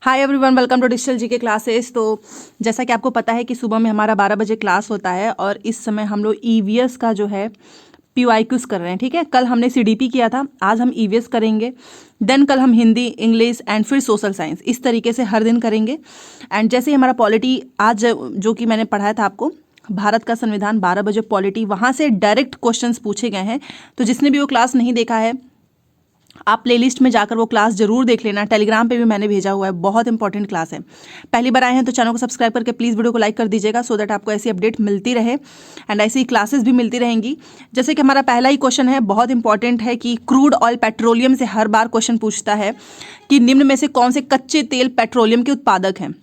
Hi everyone, welcome to digital GK classes. तो जैसा कि आपको पता है कि सुबह में हमारा 12 बजे क्लास होता है और इस समय हम लोग ईवीएस का जो है पीवाईक्यूज कर रहे हैं। ठीक है, कल हमने सीडीपी किया था, आज हम ईवीएस करेंगे। देन कल हम हिंदी, इंग्लिश एंड फिर सोशल साइंस, इस तरीके से हर दिन करेंगे। एंड जैसे ही हमारा पॉलिटी आज जो कि मैंने पढ़ाया था आपको, भारत का संविधान 12 बजे पॉलिटी, वहाँ से डायरेक्ट क्वेश्चंस पूछे गए हैं। तो जिसने भी वो क्लास नहीं देखा है, आप प्लेलिस्ट में जाकर वो क्लास जरूर देख लेना। टेलीग्राम पे भी मैंने भेजा हुआ है, बहुत इंपॉर्टेंट क्लास है। पहली बार आए हैं तो चैनल को सब्सक्राइब करके प्लीज़ वीडियो को लाइक कर दीजिएगा, सो दैट आपको ऐसी अपडेट मिलती रहे एंड ऐसी ही क्लासेस भी मिलती रहेंगी। जैसे कि हमारा पहला ही क्वेश्चन है, बहुत इंपॉर्टेंट है कि क्रूड ऑयल पेट्रोलियम से हर बार क्वेश्चन पूछता है कि निम्न में से कौन से कच्चे तेल पेट्रोलियम के उत्पादक हैं।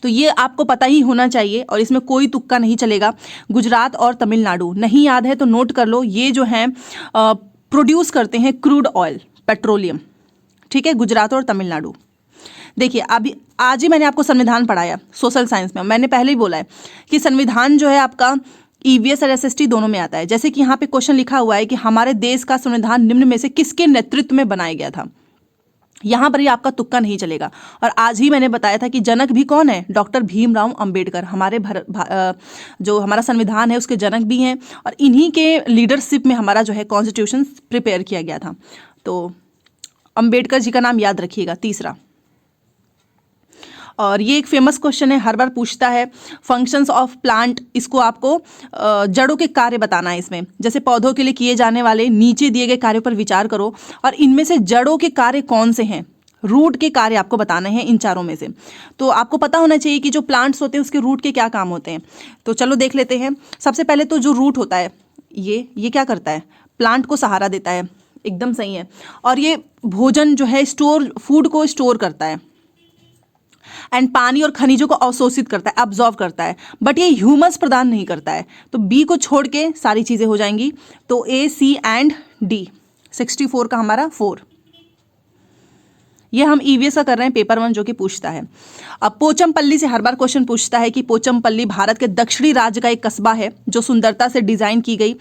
तो ये आपको पता ही होना चाहिए और इसमें कोई तुक्का नहीं चलेगा। गुजरात और तमिलनाडु, नहीं याद है तो नोट कर लो, ये जो है प्रोड्यूस करते हैं क्रूड ऑयल पेट्रोलियम। ठीक है, गुजरात और तमिलनाडु। देखिए, अभी आज ही मैंने आपको संविधान पढ़ाया सोशल साइंस में। मैंने पहले ही बोला है कि संविधान जो है आपका ईवीएस और एसएसटी दोनों में आता है। जैसे कि यहाँ पे क्वेश्चन लिखा हुआ है कि हमारे देश का संविधान निम्न में से किसके नेतृत्व में बनाया गया था। यहाँ पर ही आपका तुक्का नहीं चलेगा। और आज ही मैंने बताया था कि जनक भी कौन है, डॉक्टर भीमराव अंबेडकर। हमारे जो हमारा संविधान है उसके जनक भी हैं और इन्हीं के लीडरशिप में हमारा जो है कॉन्स्टिट्यूशन प्रिपेयर किया गया था। तो अंबेडकर जी का नाम याद रखिएगा। तीसरा, और ये एक फेमस क्वेश्चन है, हर बार पूछता है, फंक्शंस ऑफ प्लांट। इसको आपको जड़ों के कार्य बताना है इसमें। जैसे पौधों के लिए किए जाने वाले नीचे दिए गए कार्यों पर विचार करो और इनमें से जड़ों के कार्य कौन से हैं। रूट के कार्य आपको बताने हैं इन चारों में से। तो आपको पता होना चाहिए कि जो प्लांट्स होते हैं उसके रूट के क्या काम होते हैं। तो चलो देख लेते हैं। सबसे पहले तो जो रूट होता है, ये क्या करता है, प्लांट को सहारा देता है। एकदम सही है। और ये भोजन जो है फूड को स्टोर करता है एंड पानी और खनिजों को अवशोषित करता है, अब्जॉर्व करता है, बट ये ह्यूमस प्रदान नहीं करता है। तो बी को छोड़ के सारी चीजें हो जाएंगी। तो ए, सी एंड डी। 64 का हमारा 4। ये हम ईवीएस का कर रहे हैं, पेपर 1 जो कि पूछता है। अब पोचमपल्ली से हर बार क्वेश्चन पूछता है कि पोचमपल्ली भारत के दक्षिणी राज्य का एक कस्बा है जो सुंदरता से डिजाइन की गई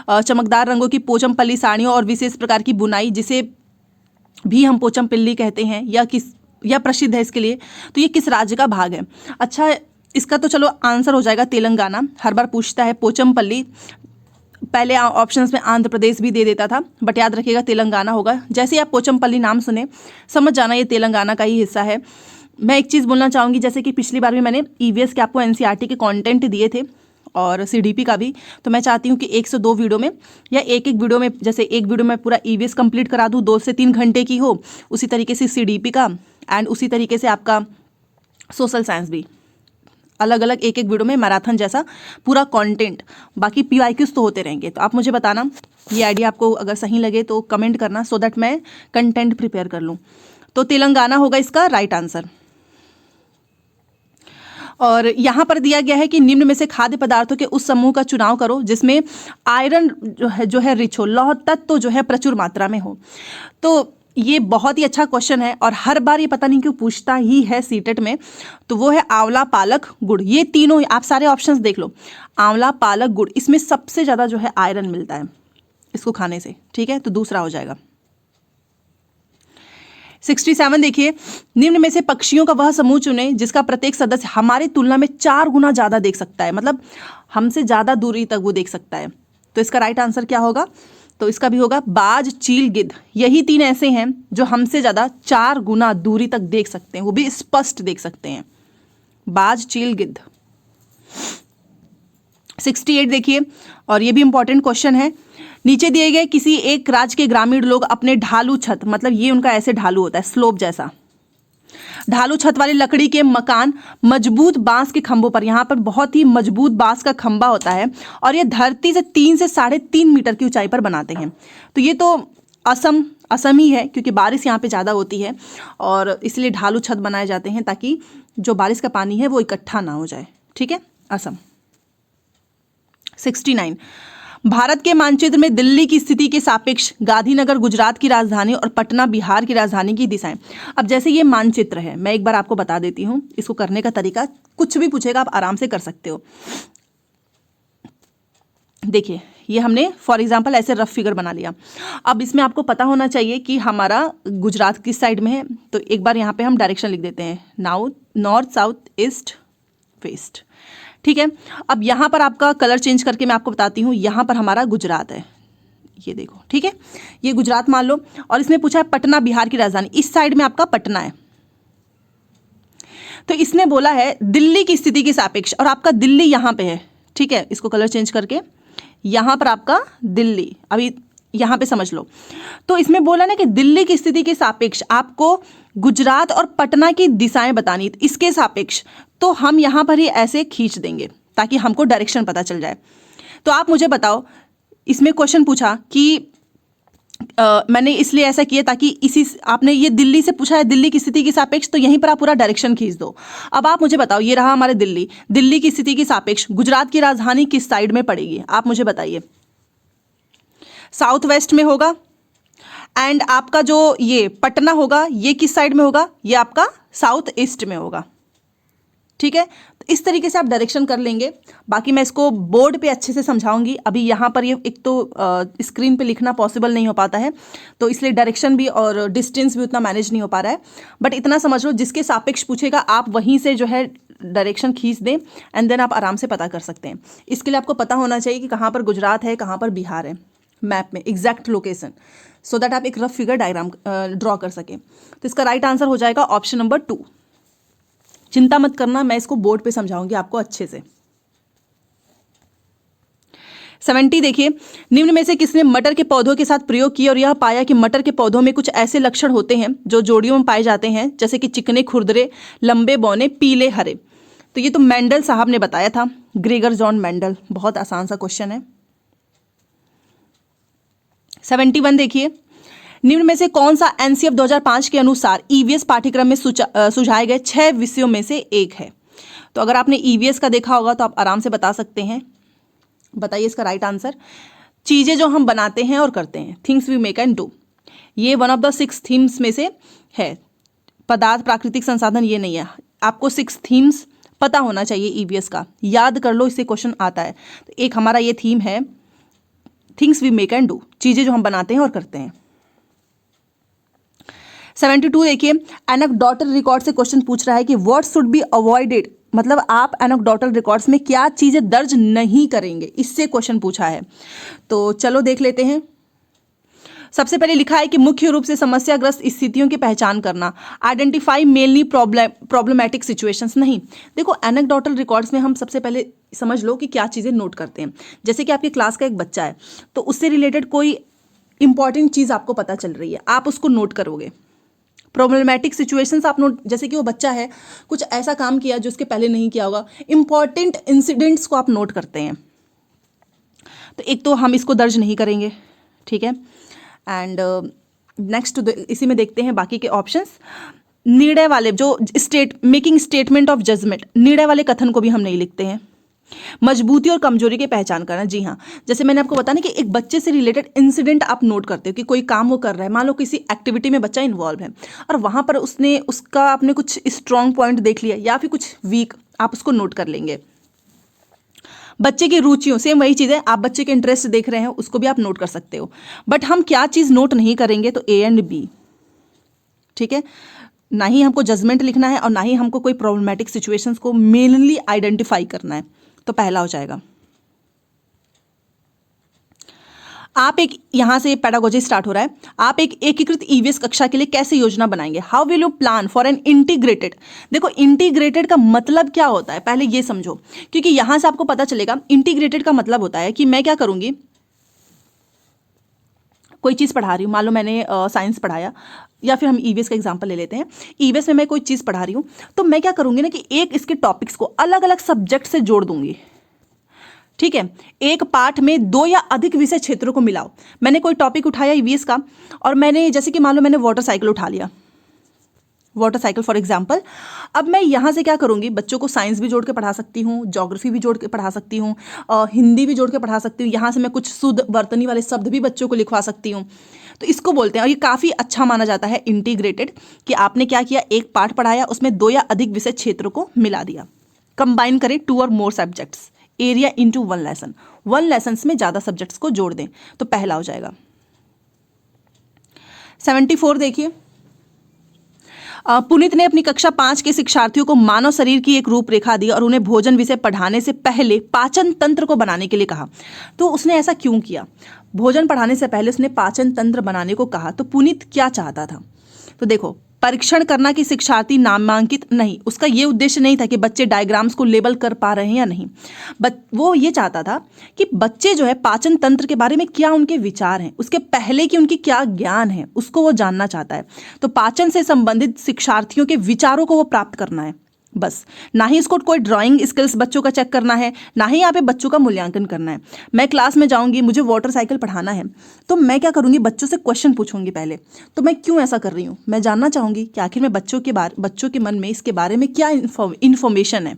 चमकदार रंगों की पोचमपल्ली साड़ियों और विशेष प्रकार की बुनाई, जिसे भी हम पोचमपल्ली कहते हैं, या प्रसिद्ध है इसके लिए। तो ये किस राज्य का भाग है। अच्छा, इसका तो चलो आंसर हो जाएगा तेलंगाना। हर बार पूछता है पोचमपल्ली, पहले ऑप्शंस में आंध्र प्रदेश भी दे देता था, बट याद रखिएगा तेलंगाना होगा। जैसे ही आप पोचमपल्ली नाम सुने समझ जाना ये तेलंगाना का ही हिस्सा है। मैं एक चीज़ बोलना चाहूँगी, जैसे कि पिछली बार भी मैंने ईवीएस के आपको एनसीईआरटी के कंटेंट दिए थे और सीडीपी का भी। तो मैं चाहती हूँ कि 1 से 2 वीडियो में या एक वीडियो में, जैसे एक वीडियो में पूरा ईवीएस कंप्लीट करा दूँ, 2 से 3 घंटे की हो, उसी तरीके से सीडीपी का एंड उसी तरीके से आपका सोशल साइंस भी, अलग अलग एक वीडियो में मैराथन जैसा पूरा कंटेंट। बाकी पीवाईक्यूज तो होते रहेंगे। तो आप मुझे बताना ये आइडिया आपको अगर सही लगे तो कमेंट करना, सो दैट मैं कंटेंट प्रिपेयर कर लूँ। तो तेलंगाना होगा इसका राइट आंसर। और यहाँ पर दिया गया है कि निम्न में से खाद्य पदार्थों के उस समूह का चुनाव करो जिसमें आयरन जो है रिच हो, लौह तत्व जो है प्रचुर मात्रा में हो। तो ये बहुत ही अच्छा क्वेश्चन है और हर बार ये पता नहीं क्यों पूछता ही है सीटेट में। तो वो है आंवला, पालक, गुड़। ये तीनों आप सारे ऑप्शंस देख लो, आंवला, पालक, गुड़, इसमें सबसे ज़्यादा जो है आयरन मिलता है इसको खाने से। ठीक है, तो दूसरा हो जाएगा। 67 देखिए, निम्न में से पक्षियों का वह समूह चुने जिसका प्रत्येक सदस्य हमारी तुलना में 4 गुना ज़्यादा देख सकता है, मतलब हमसे ज़्यादा दूरी तक वो देख सकता है। तो इसका राइट आंसर क्या होगा, तो इसका भी होगा बाज, चील, गिद्ध। यही 3 ऐसे हैं जो हमसे ज़्यादा 4 गुना दूरी तक देख सकते हैं, वो भी स्पष्ट देख सकते हैं। बाज, चील, गिद्ध। 68 देखिए, और ये भी इंपॉर्टेंट क्वेश्चन है। नीचे दिए गए किसी एक राज्य के ग्रामीण लोग अपने ढालू छत, मतलब ये उनका ऐसे ढालू होता है, स्लोप जैसा ढालू छत वाली लकड़ी के मकान मजबूत बांस के खंभों पर, यहाँ पर बहुत ही मजबूत बांस का खंभा होता है और ये धरती से 3 से 3.5 मीटर की ऊंचाई पर बनाते हैं। तो ये तो असम ही है, क्योंकि बारिश यहाँ पे ज़्यादा होती है और इसलिए ढालू छत बनाए जाते हैं ताकि जो बारिश का पानी है वो इकट्ठा ना हो जाए। ठीक है, असम। 69, भारत के मानचित्र में दिल्ली की स्थिति के सापेक्ष गांधीनगर गुजरात की राजधानी और पटना बिहार की राजधानी की दिशाएं। अब जैसे ये मानचित्र है, मैं एक बार आपको बता देती हूँ इसको करने का तरीका। कुछ भी पूछेगा आप आराम से कर सकते हो। देखिए, ये हमने फॉर एग्जांपल ऐसे रफ फिगर बना लिया। अब इसमें आपको पता होना चाहिए कि हमारा गुजरात किस साइड में है, तो एक बार यहाँ पे हम डायरेक्शन लिख देते हैं, नॉर्थ साउथ ईस्ट वेस्ट। ठीक है, अब यहाँ पर आपका कलर चेंज करके मैं आपको बताती हूँ, यहाँ पर हमारा गुजरात है, ये देखो। ठीक है, ये गुजरात मान लो, और इसमें पूछा है पटना बिहार की राजधानी, इस साइड में आपका पटना है। तो इसने बोला है दिल्ली की स्थिति के सापेक्ष, और आपका दिल्ली यहाँ पे है। ठीक है, इसको कलर चेंज करके यहाँ पर आपका दिल्ली, अभी यहाँ पे समझ लो। तो इसमें बोला ना कि दिल्ली की स्थिति के सापेक्ष आपको गुजरात और पटना की दिशाएं बतानी, इसके सापेक्ष। तो हम यहाँ पर ही ऐसे खींच देंगे ताकि हमको डायरेक्शन पता चल जाए। तो आप मुझे बताओ, इसमें क्वेश्चन पूछा कि मैंने इसलिए ऐसा किया ताकि इसी, आपने ये दिल्ली से पूछा है दिल्ली की स्थिति के सापेक्ष, तो यहीं पर आप पूरा डायरेक्शन खींच दो। अब आप मुझे बताओ, ये रहा हमारे दिल्ली, दिल्ली की स्थिति के सापेक्ष गुजरात की राजधानी किस साइड में पड़ेगी, आप मुझे बताइए। साउथ वेस्ट में होगा। एंड आपका जो ये पटना होगा, ये किस साइड में होगा, ये आपका साउथ ईस्ट में होगा। ठीक है, तो इस तरीके से आप डायरेक्शन कर लेंगे। बाकी मैं इसको बोर्ड पे अच्छे से समझाऊंगी। अभी यहाँ पर ये एक तो स्क्रीन पे लिखना पॉसिबल नहीं हो पाता है, तो इसलिए डायरेक्शन भी और डिस्टेंस भी उतना मैनेज नहीं हो पा रहा है। बट इतना समझ लो, जिसके सापेक्ष पूछेगा आप वहीं से जो है डायरेक्शन खींच दें, एंड देन आप आराम से पता कर सकते हैं। इसके लिए आपको पता होना चाहिए कि कहाँ पर गुजरात है, कहाँ पर बिहार है, मैप में एग्जैक्ट लोकेशन, सो दैट आप एक रफ फिगर डायग्राम ड्रॉ कर सकें। तो इसका राइट आंसर हो जाएगा ऑप्शन नंबर 2। चिंता मत करना, मैं इसको बोर्ड पे समझाऊंगी आपको अच्छे से। 70 देखिए, निम्न में से किसने मटर के पौधों के साथ प्रयोग किया और यह पाया कि मटर के पौधों में कुछ ऐसे लक्षण होते हैं जो जोड़ियों में पाए जाते हैं, जैसे कि चिकने खुरदरे, लंबे बौने, पीले हरे। तो ये तो मेंडल साहब ने बताया था, ग्रेगर जॉन मेंडल। बहुत आसान सा क्वेश्चन है। 71 देखिए, निम्न में से कौन सा एनसीएफ 2005 के अनुसार ईवीएस पाठ्यक्रम में सुझाए गए 6 विषयों में से एक है। तो अगर आपने ईवीएस का देखा होगा तो आप आराम से बता सकते हैं। बताइए इसका राइट आंसर। चीजें जो हम बनाते हैं और करते हैं, things we make and do, ये वन ऑफ द 6 थीम्स में से है। पदार्थ, प्राकृतिक संसाधन, ये नहीं है। आपको 6 थीम्स पता होना चाहिए ईवीएस का, याद कर लो, इससे क्वेश्चन आता है। तो एक हमारा ये थीम है, things we make and do, चीजें जो हम बनाते हैं और करते हैं। 72 देखिए, एनेक्डोटल रिकॉर्ड से क्वेश्चन पूछ रहा है कि व्हाट शुड बी अवॉइडेड, मतलब आप एनेक्डोटल रिकॉर्ड्स में क्या चीजें दर्ज नहीं करेंगे, इससे क्वेश्चन पूछा है। तो चलो देख लेते हैं। सबसे पहले लिखा है कि मुख्य रूप से समस्याग्रस्त स्थितियों की पहचान करना, आइडेंटिफाई मेनली प्रॉब्लमैटिक सिचुएशंस। नहीं, देखो एनेक्डोटल रिकॉर्ड्स में हम सबसे पहले समझ लो कि क्या चीज़ें नोट करते हैं। जैसे कि आपकी क्लास का एक बच्चा है, तो उससे रिलेटेड कोई इंपॉर्टेंट चीज़ आपको पता चल रही है, आप उसको नोट करोगे। प्रॉब्लमैटिक सिचुएशंस आप नोट, जैसे कि वो बच्चा है, कुछ ऐसा काम किया जो उसके पहले नहीं किया होगा, इंपॉर्टेंट इंसिडेंट्स को आप नोट करते हैं। तो एक तो हम इसको दर्ज नहीं करेंगे, ठीक है। एंड नेक्स्ट इसी में देखते हैं बाकी के ऑप्शंस। निर्णय वाले जो मेकिंग स्टेटमेंट ऑफ जजमेंट, निर्णय वाले कथन को भी हम नहीं लिखते हैं। मजबूती और कमजोरी की पहचान करना, जी हाँ, जैसे मैंने आपको बताया ना कि एक बच्चे से रिलेटेड इंसिडेंट आप नोट करते हो कि कोई काम वो कर रहा है, मान लो किसी एक्टिविटी में बच्चा इन्वॉल्व है और वहां पर आपने कुछ स्ट्रॉन्ग पॉइंट देख लिया या फिर कुछ वीक, आप उसको नोट कर लेंगे। बच्चे की रुचियों, सेम वही चीज़ है, आप बच्चे के इंटरेस्ट देख रहे हैं, उसको भी आप नोट कर सकते हो। बट हम क्या चीज़ नोट नहीं करेंगे, तो ए एंड बी, ठीक है। ना ही हमको जजमेंट लिखना है और ना ही हमको कोई प्रॉब्लमैटिक सिचुएशंस को मेनली आइडेंटिफाई करना है, तो पहला हो जाएगा। आप एक, यहां से पेडागोजी स्टार्ट हो रहा है, आप एक एकीकृत ईवीएस कक्षा के लिए कैसे योजना बनाएंगे, how will you plan for an integrated. देखो इंटीग्रेटेड का मतलब क्या होता है, पहले ये समझो, क्योंकि यहां से आपको पता चलेगा। इंटीग्रेटेड का मतलब होता है कि मैं क्या करूंगी, कोई चीज़ पढ़ा रही हूँ, मान लो मैंने साइंस पढ़ाया, या फिर हम ईवीएस का एग्जांपल ले लेते हैं। ईवीएस में मैं कोई चीज़ पढ़ा रही हूँ, तो मैं क्या करूँगी ना कि एक इसके टॉपिक्स को अलग अलग सब्जेक्ट से जोड़ दूंगी, ठीक है। एक पाठ में 2 या अधिक विषय क्षेत्रों को मिलाओ। मैंने कोई टॉपिक उठाया ईवीएस का, और मैंने जैसे कि मान लो मैंने वाटर साइकिल उठा लिया, वाटर साइकिल फॉर एग्जाम्पल। अब मैं यहाँ से क्या करूँगी, बच्चों को साइंस भी जोड़ के पढ़ा सकती हूँ, ज्योग्राफी भी जोड़ के पढ़ा सकती हूँ, हिंदी भी जोड़ के पढ़ा सकती हूँ। यहाँ से मैं कुछ शुद्ध वर्तनी वाले शब्द भी बच्चों को लिखवा सकती हूँ। तो इसको बोलते हैं, और ये काफ़ी अच्छा माना जाता है इंटीग्रेटेड, कि आपने क्या किया, एक पाठ पढ़ाया, उसमें 2 या अधिक विषय क्षेत्रों को मिला दिया, कंबाइन करें 2 और मोर subjects, area into one lesson, one lesson में ज़्यादा सब्जेक्ट्स को जोड़ दें, तो पहला हो जाएगा। 74 देखिए, पुनीत ने अपनी कक्षा 5 के शिक्षार्थियों को मानव शरीर की एक रूपरेखा दी और उन्हें भोजन विषय पढ़ाने से पहले पाचन तंत्र को बनाने के लिए कहा। तो उसने ऐसा क्यों किया? भोजन पढ़ाने से पहले उसने पाचन तंत्र बनाने को कहा, तो पुनीत क्या चाहता था? तो देखो, परीक्षण करना कि शिक्षार्थी नामांकित नहीं, उसका ये उद्देश्य नहीं था कि बच्चे डायग्राम्स को लेबल कर पा रहे हैं या नहीं, वो ये चाहता था कि बच्चे जो है पाचन तंत्र के बारे में क्या उनके विचार हैं, उसके पहले कि उनकी क्या ज्ञान है, उसको वो जानना चाहता है। तो पाचन से संबंधित शिक्षार्थियों के विचारों को वो प्राप्त करना है, बस। ना ही इसको कोई ड्राइंग स्किल्स बच्चों का चेक करना है, ना ही यहाँ पे बच्चों का मूल्यांकन करना है। मैं क्लास में जाऊंगी, मुझे वाटर साइकिल पढ़ाना है, तो मैं क्या करूंगी, बच्चों से क्वेश्चन पूछूंगी पहले। तो मैं क्यों ऐसा कर रही हूँ? मैं जानना चाहूंगी कि आखिर में बच्चों के मन में इसके बारे में क्या इन्फॉर्मेशन है।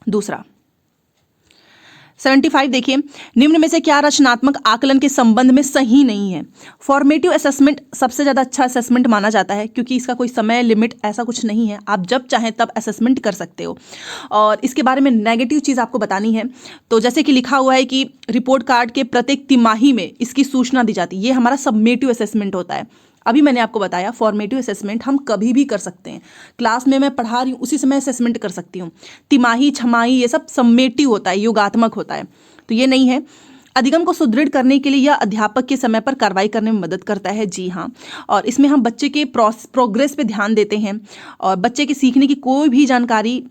दूसरा 75 देखिए, निम्न में से क्या रचनात्मक आकलन के संबंध में सही नहीं है? फॉर्मेटिव असेसमेंट सबसे ज़्यादा अच्छा असेसमेंट माना जाता है, क्योंकि इसका कोई समय लिमिट ऐसा कुछ नहीं है, आप जब चाहें तब असेसमेंट कर सकते हो। और इसके बारे में नेगेटिव चीज़ आपको बतानी है, तो जैसे कि लिखा हुआ है कि रिपोर्ट कार्ड के प्रत्येक तिमाही में इसकी सूचना दी जाती है, ये हमारा सबमेटिव असेसमेंट होता है। अभी मैंने आपको बताया फॉर्मेटिव असेसमेंट हम कभी भी कर सकते हैं, क्लास में मैं पढ़ा रही हूँ उसी समय असेसमेंट कर सकती हूँ। तिमाही, छमाही ये सब समेटिव होता है, योगात्मक होता है, तो ये नहीं है। अधिगम को सुदृढ़ करने के लिए यह अध्यापक के समय पर कार्रवाई करने में मदद करता है, जी हाँ। और इसमें हम बच्चे के प्रोग्रेस पे ध्यान देते हैं और बच्चे के सीखने की कोई भी जानकारी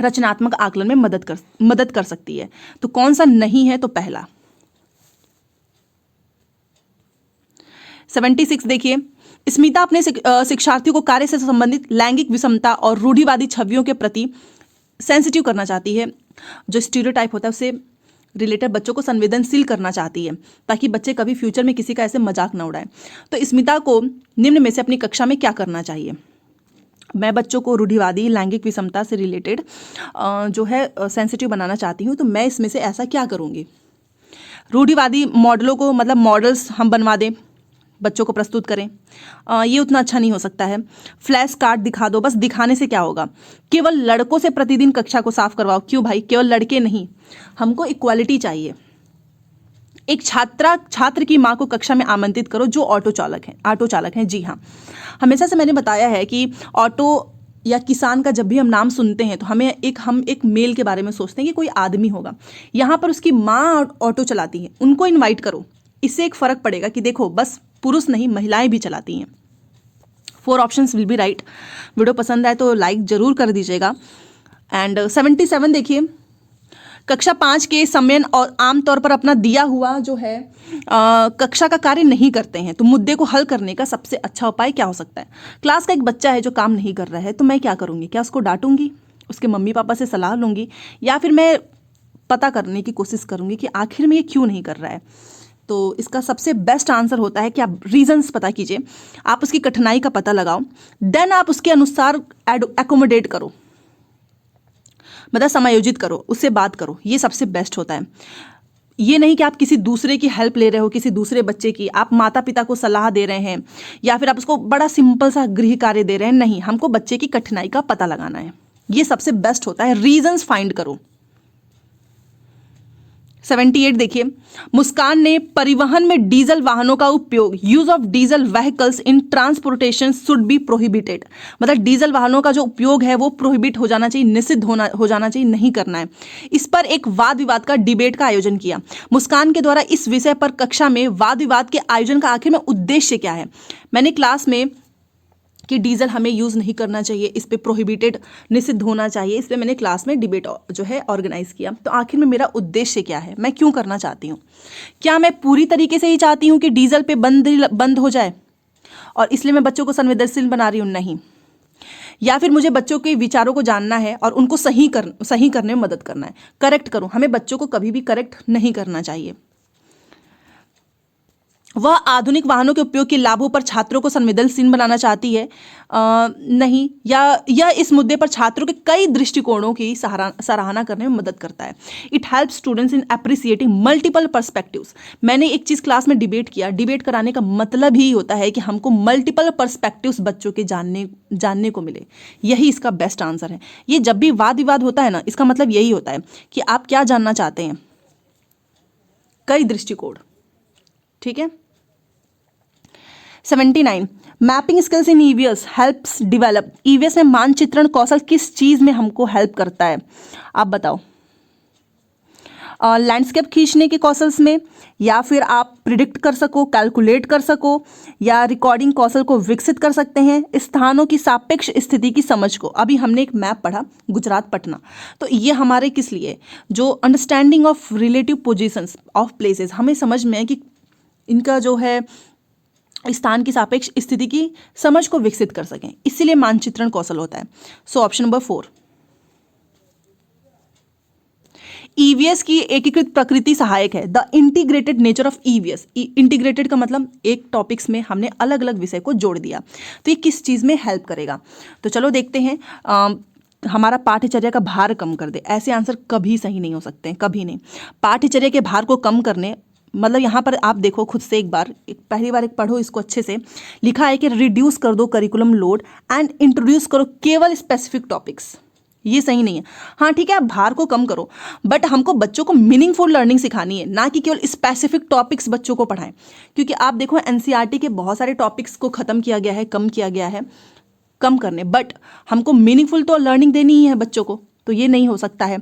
रचनात्मक आकलन में मदद कर सकती है। तो कौन सा नहीं है? तो पहला। 76 देखिए, स्मिता अपने शिक्षार्थियों को कार्य से संबंधित लैंगिक विषमता और रूढ़िवादी छवियों के प्रति सेंसिटिव करना चाहती है, जो स्टीरियोटाइप होता है उससे रिलेटेड बच्चों को संवेदनशील करना चाहती है, ताकि बच्चे कभी फ्यूचर में किसी का ऐसे मजाक न उड़ाएं। तो स्मिता को निम्न में से अपनी कक्षा में क्या करना चाहिए? मैं बच्चों को रूढ़िवादी लैंगिक विषमता से रिलेटेड जो है सेंसिटिव बनाना चाहती हूँ, तो मैं इसमें से ऐसा क्या करूँगी? रूढ़िवादी मॉडलों को, मतलब मॉडल्स हम बनवा दें, बच्चों को प्रस्तुत करें, ये उतना अच्छा नहीं हो सकता है। फ्लैश कार्ड दिखा दो, बस दिखाने से क्या होगा? केवल लड़कों से प्रतिदिन कक्षा को साफ करवाओ। क्यों भाई, केवल लड़के नहीं, हमको इक्वालिटी चाहिए। एक छात्र की माँ को कक्षा में आमंत्रित करो जो ऑटो चालक हैं। जी हाँ, हमेशा से मैंने बताया है कि ऑटो या किसान का जब भी हम नाम सुनते हैं तो हम एक मेल के बारे में सोचते हैं कि कोई आदमी होगा। यहाँ पर उसकी माँ ऑटो चलाती है, उनको इन्वाइट करो, इससे एक फ़र्क पड़ेगा कि देखो बस पुरुष नहीं, महिलाएं भी चलाती हैं। 4 options will be right. Video पसंद आए तो लाइक जरूर कर दीजिएगा। एंड 77 देखिए, कक्षा 5 के समयन और आमतौर पर अपना दिया हुआ जो है कक्षा का कार्य नहीं करते हैं, तो मुद्दे को हल करने का सबसे अच्छा उपाय क्या हो सकता है? क्लास का एक बच्चा है जो काम नहीं कर रहा है, तो मैं क्या करूँगी? क्या उसको डांटूंगी, उसके मम्मी पापा से सलाह लूँगी, या फिर मैं पता करने की कोशिश करूँगी कि आखिर में ये क्यों नहीं कर रहा है? तो इसका सबसे बेस्ट आंसर होता है कि आप रीजंस पता कीजिए, आप उसकी कठिनाई का पता लगाओ, देन आप उसके अनुसार एकोमोडेट करो, मतलब समायोजित करो, उससे बात करो। ये सबसे बेस्ट होता है। ये नहीं कि आप किसी दूसरे की हेल्प ले रहे हो, किसी दूसरे बच्चे की, आप माता पिता को सलाह दे रहे हैं या फिर आप उसको बड़ा सिंपल सा गृह कार्य दे रहे हैं। नहीं, हमको बच्चे की कठिनाई का पता लगाना है। ये सबसे बेस्ट होता है, रीजंस फाइंड करो। 78 देखिए, मुस्कान ने परिवहन में डीजल वाहनों का उपयोग, use of diesel vehicles in transportation should be prohibited, मतलब डीजल वाहनों का जो उपयोग है वो प्रोहिबिट हो जाना चाहिए, निषिद्ध हो जाना चाहिए, नहीं करना है। इस पर एक वाद विवाद का डिबेट का आयोजन किया। मुस्कान के द्वारा इस विषय पर कक्षा में वाद विवाद के आयोजन का आखिर में उद्देश्य क्या है? मैंने क्लास में कि डीजल हमें यूज़ नहीं करना चाहिए, इस पे प्रोहिबिटेड, निषिद्ध होना चाहिए, इस पे मैंने क्लास में डिबेट जो है ऑर्गेनाइज किया। तो आखिर में मेरा उद्देश्य क्या है, मैं क्यों करना चाहती हूँ? क्या मैं पूरी तरीके से ही चाहती हूँ कि डीजल पे बंद हो जाए और इसलिए मैं बच्चों को संवेदनशील बना रही हूँ? नहीं। या फिर मुझे बच्चों के विचारों को जानना है और उनको सही करने में मदद करना है, करेक्ट करूँ। हमें बच्चों को कभी भी करेक्ट नहीं करना चाहिए। वह आधुनिक वाहनों के उपयोग के लाभों पर छात्रों को संवेदनशील बनाना चाहती है। नहीं, या यह इस मुद्दे पर छात्रों के कई दृष्टिकोणों की सराहना करने में मदद करता है। It help students in appreciating multiple perspectives. मैंने एक चीज़ क्लास में डिबेट किया, डिबेट कराने का मतलब ही होता है कि हमको मल्टीपल पर्सपेक्टिव्स बच्चों के जानने को मिले। यही इसका बेस्ट आंसर है। ये जब भी वाद विवाद होता है ना, इसका मतलब यही होता है कि आप क्या जानना चाहते हैं, कई दृष्टिकोण। ठीक है। 79 mapping skills in EVS helps develop. EVS में मानचित्रण कौशल किस चीज में हमको हेल्प करता है, आप बताओ। लैंडस्केप खींचने के कौशल्स में, या फिर आप प्रिडिक्ट कर सको, कैलकुलेट कर सको, या रिकॉर्डिंग कौशल को विकसित कर सकते हैं, स्थानों की सापेक्ष स्थिति की समझ को। अभी हमने एक मैप पढ़ा गुजरात पटना, तो ये हमारे किस लिए, जो understanding of relative positions of places, हमें समझ में है कि इनका जो है स्थान की सापेक्ष स्थिति की समझ को विकसित कर सकें, इसीलिए मानचित्रण कौशल होता है। So option number 4। ईवीएस की एकीकृत प्रकृति सहायक है। The integrated nature of EVS. Integrated का मतलब एक टॉपिक्स में हमने अलग अलग विषय को जोड़ दिया, तो ये किस चीज में हेल्प करेगा। तो चलो देखते हैं। हमारा पाठ्यचर्या का भार कम कर दे। ऐसे आंसर कभी सही नहीं हो सकते हैं, कभी नहीं। पाठ्यचर्या के भार को कम करने, मतलब यहाँ पर आप देखो खुद से एक बार, पहली बार एक पढ़ो इसको अच्छे से। लिखा है कि रिड्यूस कर दो करिकुलम लोड एंड इंट्रोड्यूस करो केवल स्पेसिफिक टॉपिक्स। ये सही नहीं है। हाँ ठीक है, आप भार को कम करो, बट हमको बच्चों को मीनिंगफुल लर्निंग सिखानी है, ना कि केवल स्पेसिफिक टॉपिक्स बच्चों को पढ़ाएं। क्योंकि आप देखो एनसीईआरटी के बहुत सारे टॉपिक्स को खत्म किया गया है, कम किया गया है, कम करने, बट हमको मीनिंगफुल तो लर्निंग देनी ही है बच्चों को, तो ये नहीं हो सकता है।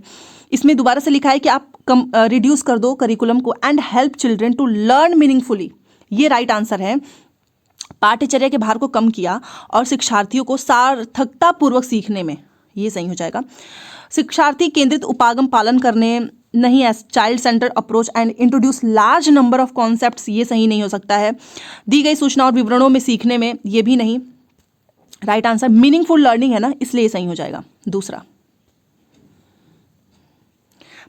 इसमें दोबारा से लिखा है कि आप रिड्यूस कर दो करिकुलम को and help children to learn meaningfully. ये राइट आंसर है। पाठ्यचर्या के भार को कम किया और शिक्षार्थियों को सार्थकता पूर्वक सीखने में, ये सही हो जाएगा। शिक्षार्थी केंद्रित उपागम पालन करने, नहीं, as child centred approach and introduce large number of concepts, ये सही नहीं हो सकता है। दी गई सूचना और विवरणों में सीखने में, ये भी नहीं। राइट आंसर मीनिंगफुल लर्निंग है ना, इसलिए सही हो जाएगा दूसरा।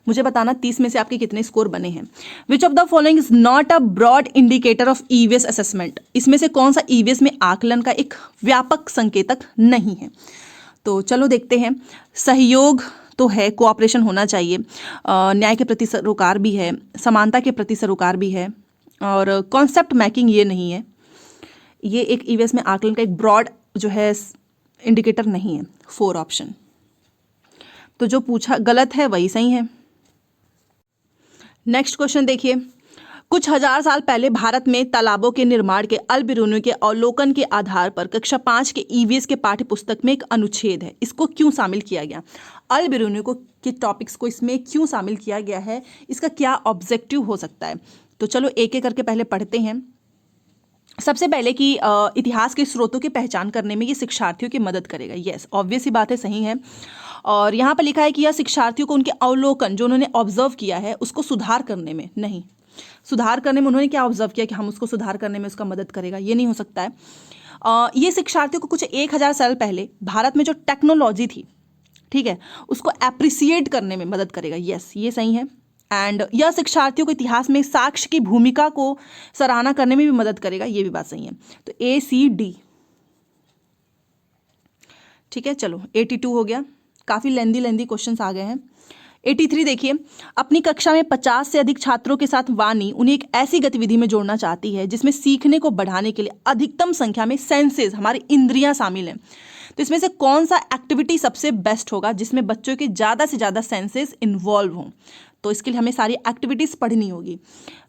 मुझे बताना 30 में से आपके कितने स्कोर बने हैं। Which of the following is not a broad indicator of EVS assessment. इसमें से कौन सा ईवीएस में आकलन का एक व्यापक संकेतक नहीं है। तो चलो देखते हैं। सहयोग तो है, कोऑपरेशन होना चाहिए, न्याय के प्रति सरोकार भी है, समानता के प्रति सरोकार भी है, और कॉन्सेप्ट मैकिंग ये नहीं है। ये एक ईवीएस में आकलन का एक ब्रॉड जो है इंडिकेटर नहीं है। 4 ऑप्शन। तो जो पूछा गलत है वही सही है। नेक्स्ट क्वेश्चन देखिए। कुछ हजार साल पहले भारत में तालाबों के निर्माण के अल-बिरूनी के अवलोकन के आधार पर कक्षा 5 के ईवीएस के पाठ्य पुस्तक में एक अनुच्छेद है, इसको क्यों शामिल किया गया? अल-बिरूनी को के टॉपिक्स को इसमें क्यों शामिल किया गया है, इसका क्या ऑब्जेक्टिव हो सकता है? तो चलो एक एक करके पहले पढ़ते हैं। सबसे पहले कि इतिहास के स्रोतों की पहचान करने में ये शिक्षार्थियों की मदद करेगा। यस, ऑब्वियस ही बात है, सही है। और यहाँ पर लिखा है कि यह शिक्षार्थियों को उनके अवलोकन जो उन्होंने ऑब्जर्व किया है उसको सुधार करने में, नहीं, सुधार करने में उन्होंने क्या ऑब्जर्व किया कि हम उसको सुधार करने में उसका मदद करेगा, ये नहीं हो सकता है। ये शिक्षार्थियों को कुछ 1000 साल पहले भारत में जो टेक्नोलॉजी थी, ठीक है, उसको एप्रिसिएट करने में मदद करेगा। यस, ये सही है। एंड यह शिक्षार्थियों को इतिहास में साक्ष्य की भूमिका को सराहना करने में भी मदद करेगा, ये भी बात सही है। तो ACD, ठीक है। चलो 82 हो गया, काफ़ी लेंदी क्वेश्चंस आ गए हैं। 83 देखिए। अपनी कक्षा में 50 से अधिक छात्रों के साथ वानी उन्हें एक ऐसी गतिविधि में जोड़ना चाहती है जिसमें सीखने को बढ़ाने के लिए अधिकतम संख्या में सेंसेस, हमारी इंद्रियां शामिल हैं। तो इसमें से कौन सा एक्टिविटी सबसे बेस्ट होगा जिसमें बच्चों के ज़्यादा से ज़्यादा सेंसेस इन्वॉल्व हों? तो इसके लिए हमें सारी एक्टिविटीज़ पढ़नी होगी।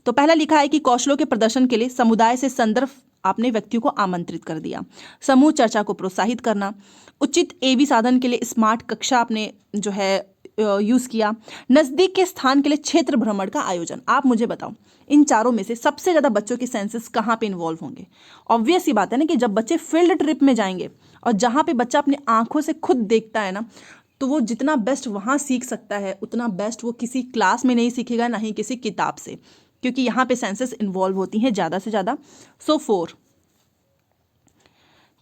तो पहला लिखा है कि कौशलों के प्रदर्शन के लिए समुदाय से संदर्भ आपने व्यक्तियों को आमंत्रित कर दिया, समूह चर्चा को प्रोत्साहित करना, उचित AV साधन के लिए स्मार्ट कक्षा आपने जो है यूज़ किया, नज़दीक के स्थान के लिए क्षेत्र भ्रमण का आयोजन। आप मुझे बताओ इन चारों में से सबसे ज़्यादा बच्चों के सेंसेस कहाँ पे इन्वॉल्व होंगे? ऑब्वियस ही बात है ना कि जब बच्चे फील्ड ट्रिप में जाएंगे और जहाँ पे बच्चा अपनी आंखों से खुद देखता है ना, तो वो जितना बेस्ट वहाँ सीख सकता है उतना बेस्ट वो किसी क्लास में नहीं सीखेगा, ना ही किसी किताब से, क्योंकि यहाँ पे सेंसेस इन्वॉल्व होती हैं ज़्यादा से ज़्यादा। सो 4।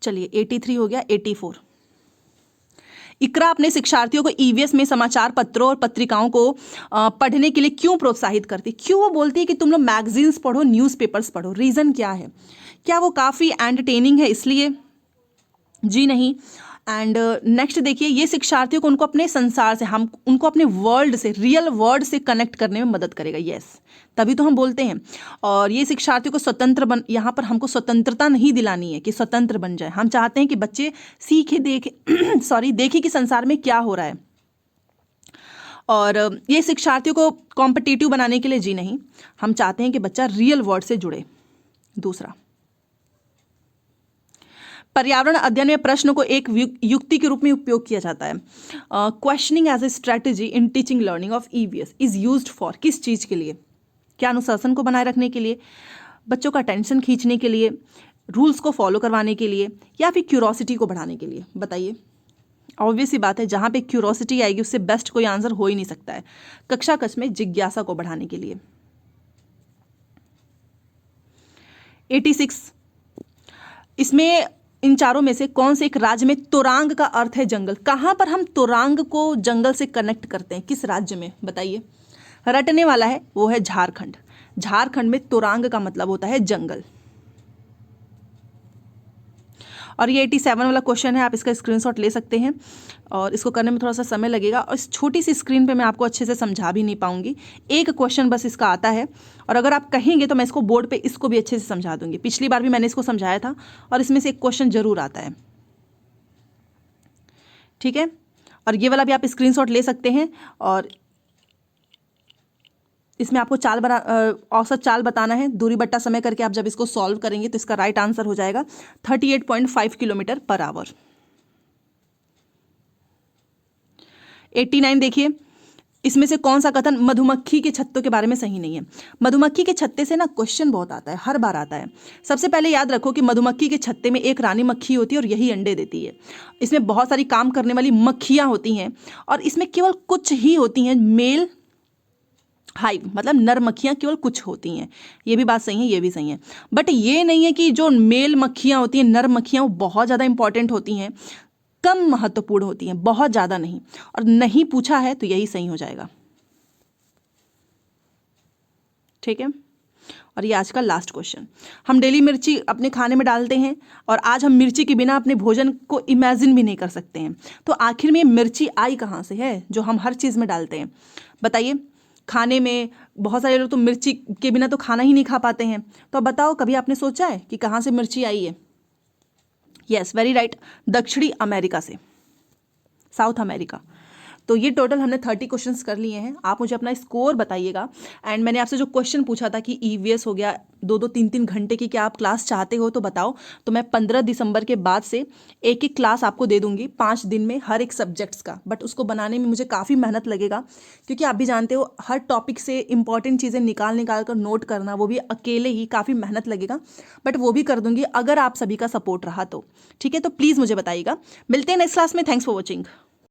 चलिए 83 हो गया। 84। इकरा अपने शिक्षार्थियों को ईवीएस में समाचार पत्रों और पत्रिकाओं को पढ़ने के लिए क्यों प्रोत्साहित करती है? क्यों वो बोलती है कि तुम लोग मैगजीन्स पढ़ो, न्यूज़पेपर्स पढ़ो? रीज़न क्या है? क्या वो काफ़ी एंटरटेनिंग है इसलिए? जी नहीं। एंड नेक्स्ट देखिए, ये शिक्षार्थियों को उनको अपने संसार से, हम उनको अपने वर्ल्ड से, रियल वर्ल्ड से कनेक्ट करने में मदद करेगा। यस, तभी तो हम बोलते हैं। और ये शिक्षार्थियों को स्वतंत्र यहाँ पर हमको स्वतंत्रता नहीं दिलानी है कि स्वतंत्र बन जाए, हम चाहते हैं कि बच्चे सीखे, देखे सॉरी देखे कि संसार में क्या हो रहा है। और ये शिक्षार्थियों को कॉम्पिटिटिव बनाने के लिए, जी नहीं, हम चाहते हैं कि बच्चा रियल वर्ल्ड से जुड़े। दूसरा, पर्यावरण अध्ययन में प्रश्न को एक युक्ति के रूप में उपयोग किया जाता है। Questioning as a strategy in teaching learning of EVS is used for, किस चीज़ के लिए? क्या अनुशासन को बनाए रखने के लिए, बच्चों का अटेंशन खींचने के लिए, रूल्स को फॉलो करवाने के लिए, या फिर क्यूरोसिटी को बढ़ाने के लिए? बताइए। ऑब्वियस सी बात है, जहाँ पे क्यूरोसिटी आएगी उससे बेस्ट कोई आंसर हो ही नहीं सकता है। कक्षा कक्ष में जिज्ञासा को बढ़ाने के लिए। 86, इसमें इन चारों में से कौन से एक राज्य में तुरांग का अर्थ है जंगल? कहाँ पर हम तुरांग को जंगल से कनेक्ट करते हैं, किस राज्य में? बताइए। रटने वाला है, वो है झारखंड। झारखंड में तुरांग का मतलब होता है जंगल। और ये 87 वाला क्वेश्चन है, आप इसका स्क्रीनशॉट ले सकते हैं और इसको करने में थोड़ा सा समय लगेगा और इस छोटी सी स्क्रीन पे मैं आपको अच्छे से समझा भी नहीं पाऊंगी। एक क्वेश्चन बस इसका आता है और अगर आप कहेंगे तो मैं इसको बोर्ड पे इसको भी अच्छे से समझा दूंगी। पिछली बार भी मैंने इसको समझाया था और इसमें से एक क्वेश्चन जरूर आता है, ठीक है। और ये वाला भी आप स्क्रीनशॉट ले सकते हैं और इसमें आपको औसत चाल बताना है। दूरी बट्टा समय करके आप जब इसको सॉल्व करेंगे तो इसका राइट आंसर हो जाएगा 38.5 किलोमीटर पर आवर। 89 देखिए, इसमें से कौन सा कथन मधुमक्खी के छत्तों के बारे में सही नहीं है? मधुमक्खी के छत्ते से ना क्वेश्चन बहुत आता है, हर बार आता है। सबसे पहले याद रखो कि मधुमक्खी के छत्ते में एक रानी मक्खी होती है और यही अंडे देती है। इसमें बहुत सारी काम करने वाली मक्खियां होती हैं और इसमें केवल कुछ ही होती हैं मेल हाइव, मतलब नर मक्खियाँ केवल कुछ होती हैं। ये भी बात सही है, ये भी सही है। बट ये नहीं है कि जो मेल मक्खियाँ होती हैं, नर मक्खियाँ, वो बहुत ज़्यादा इंपॉर्टेंट होती हैं, कम महत्वपूर्ण होती हैं, बहुत ज़्यादा नहीं। और नहीं पूछा है तो यही सही हो जाएगा, ठीक है। और ये आज का लास्ट क्वेश्चन। हम डेली मिर्ची अपने खाने में डालते हैं और आज हम मिर्ची के बिना अपने भोजन को इमेजिन भी नहीं कर सकते हैं। तो आखिर में मिर्ची आई कहाँ से है जो हम हर चीज़ में डालते हैं? बताइए। खाने में बहुत सारे लोग तो मिर्ची के बिना तो खाना ही नहीं खा पाते हैं। तो अब बताओ, कभी आपने सोचा है कि कहाँ से मिर्ची आई है? यस, वेरी राइट, दक्षिणी अमेरिका से, साउथ अमेरिका। तो ये टोटल हमने 30 क्वेश्चंस कर लिए हैं। आप मुझे अपना स्कोर बताइएगा। एंड मैंने आपसे जो क्वेश्चन पूछा था कि ईवीएस हो गया 2-2 3-3 घंटे की, क्या आप क्लास चाहते हो तो बताओ। तो मैं 15 दिसंबर के बाद से एक एक क्लास आपको दे दूंगी 5 दिन में, हर एक सब्जेक्ट्स का। बट उसको बनाने में मुझे काफ़ी मेहनत लगेगा क्योंकि आप भी जानते हो हर टॉपिक से इंपॉर्टेंट चीज़ें निकाल कर नोट करना, वो भी अकेले ही काफ़ी मेहनत लगेगा। बट वो भी कर दूंगी अगर आप सभी का सपोर्ट रहा तो, ठीक है। तो प्लीज़ मुझे बताइएगा। मिलते हैं नेक्स्ट क्लास में। Thanks for watching.